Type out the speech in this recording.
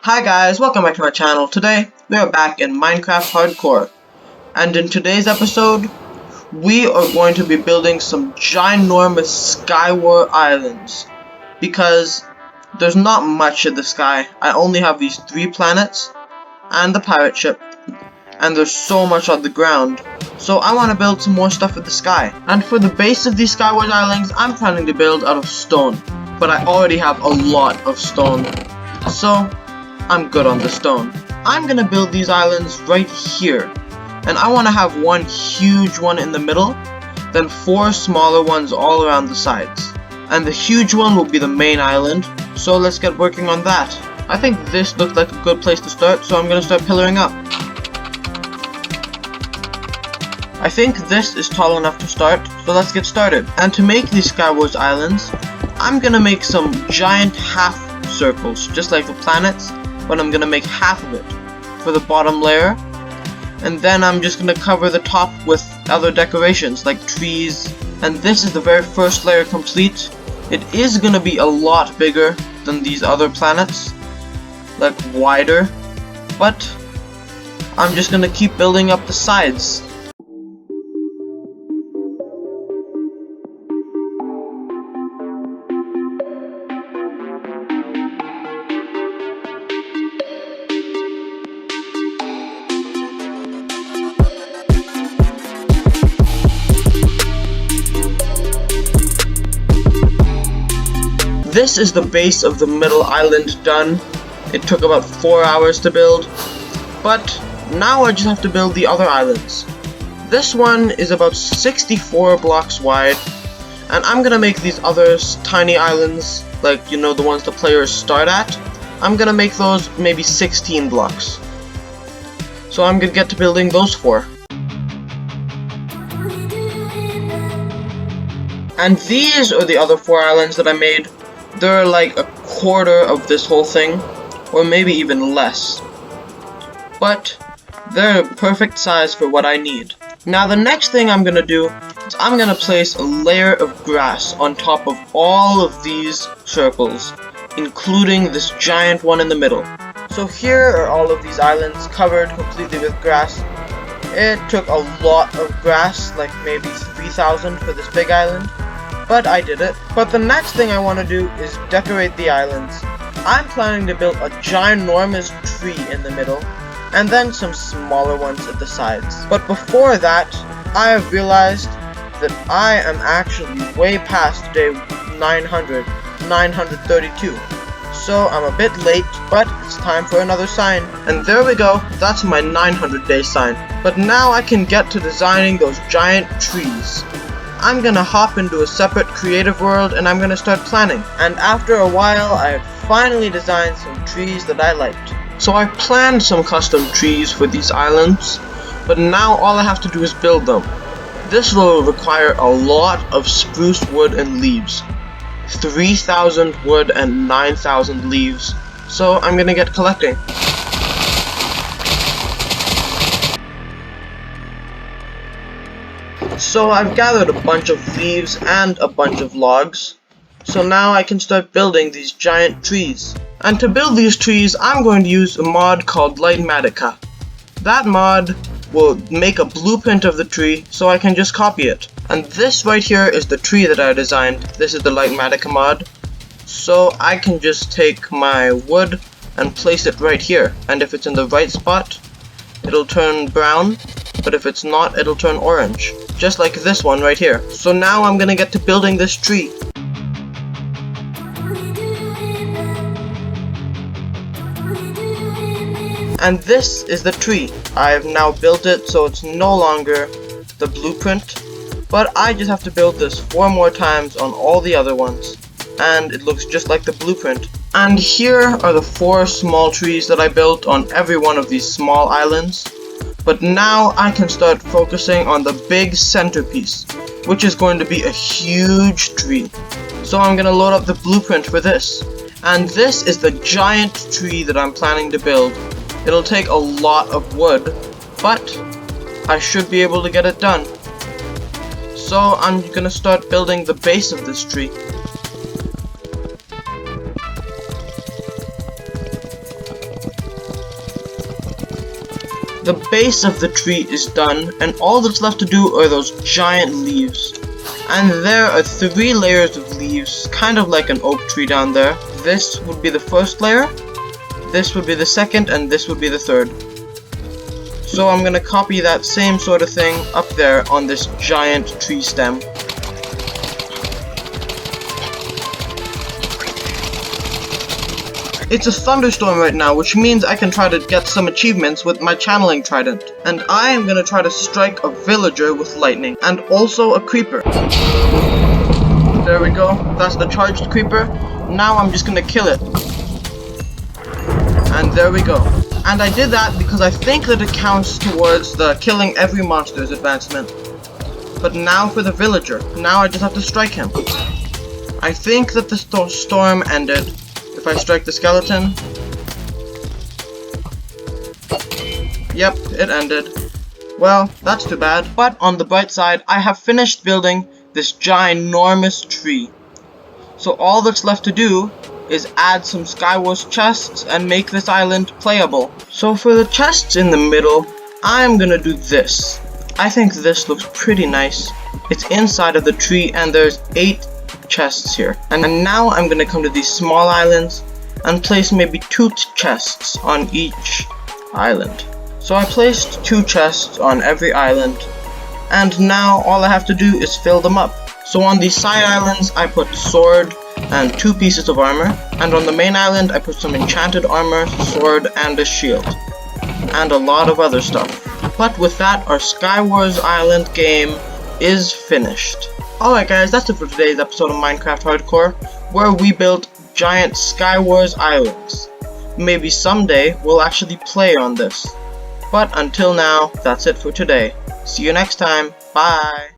Hi guys, welcome back to my channel. Today, we are back in Minecraft Hardcore. And in today's episode, we are going to be building some ginormous Skywars islands. Because there's not much in the sky. I only have these 3 planets and the pirate ship. And there's so much on the ground. So I want to build some more stuff in the sky. And for the base of these Skywars islands, I'm planning to build out of stone. But I already have a lot of stone. So I'm good on the stone. I'm gonna build these islands right here. And I want to have one huge one in the middle, then 4 smaller ones all around the sides. And the huge one will be the main island, so let's get working on that. I think this looks like a good place to start, so I'm gonna start pillaring up. I think this is tall enough to start, so let's get started. And to make these Skywars islands, I'm gonna make some giant half circles, just like the planets, but I'm gonna make half of it for the bottom layer, and then I'm just gonna cover the top with other decorations like trees. And this is the very first layer complete. It is gonna be a lot bigger than these other planets, like wider, but I'm just gonna keep building up the sides. This is the base of the middle island done. It took about 4 hours to build, but now I just have to build the other islands. This one is about 64 blocks wide, and I'm gonna make these other tiny islands, like, you know, the ones the players start at. I'm gonna make those maybe 16 blocks. So I'm gonna get to building those 4. And these are the other 4 islands that I made. They're like a quarter of this whole thing, or maybe even less. But they're a perfect size for what I need. Now the next thing I'm gonna do is I'm gonna place a layer of grass on top of all of these circles, including this giant one in the middle. So here are all of these islands covered completely with grass. It took a lot of grass, like maybe 3,000 for this big island. But I did it. But the next thing I want to do is decorate the islands. I'm planning to build a ginormous tree in the middle, and then some smaller ones at the sides. But before that, I have realized that I am actually way past day 932. So I'm a bit late, but it's time for another sign. And there we go, that's my 900 day sign. But now I can get to designing those giant trees. I'm gonna hop into a separate creative world and I'm gonna start planning. And after a while, I had finally designed some trees that I liked. So I planned some custom trees for these islands, but now all I have to do is build them. This will require a lot of spruce wood and leaves. 3,000 wood and 9,000 leaves. So I'm gonna get collecting. So I've gathered a bunch of leaves and a bunch of logs. So now I can start building these giant trees. And to build these trees, I'm going to use a mod called Lightmatica. That mod will make a blueprint of the tree, so I can just copy it. And this right here is the tree that I designed. This is the Lightmatica mod. So I can just take my wood and place it right here. And if it's in the right spot, it'll turn brown. But if it's not, it'll turn orange. Just like this one right here. So now I'm gonna get to building this tree. And this is the tree. I have now built it, so it's no longer the blueprint. But I just have to build this 4 more times on all the other ones. And it looks just like the blueprint. And here are the 4 small trees that I built on every one of these small islands. But now I can start focusing on the big centerpiece, which is going to be a huge tree. So I'm going to load up the blueprint for this. And this is the giant tree that I'm planning to build. It'll take a lot of wood, but I should be able to get it done. So I'm going to start building the base of this tree. The base of the tree is done, and all that's left to do are those giant leaves. And there are 3 layers of leaves, kind of like an oak tree down there. This would be the first layer, this would be the second, and this would be the third. So I'm gonna copy that same sort of thing up there on this giant tree stem. It's a thunderstorm right now, which means I can try to get some achievements with my channeling trident. And I am gonna try to strike a villager with lightning, and also a creeper. There we go, that's the charged creeper. Now I'm just gonna kill it. And there we go. And I did that because I think that it counts towards the killing every monster's advancement. But now for the villager. Now I just have to strike him. I think that the storm ended. If I strike the skeleton. Yep, it ended. Well, that's too bad. But on the bright side, I have finished building this ginormous tree. So all that's left to do is add some Skywars chests and make this island playable. So for the chests in the middle, I'm gonna do this. I think this looks pretty nice. It's inside of the tree and there's 8 chests here. And now I'm gonna come to these small islands and place maybe 2 chests on each island. So I placed 2 chests on every island, and now all I have to do is fill them up. So on these side islands I put sword and 2 pieces of armor, and on the main island I put some enchanted armor, sword, and a shield, and a lot of other stuff. But with that, our Skywars Island game is finished. Alright guys, that's it for today's episode of Minecraft Hardcore, where we built giant Skywars Islands. Maybe someday we'll actually play on this. But until now, that's it for today. See you next time. Bye!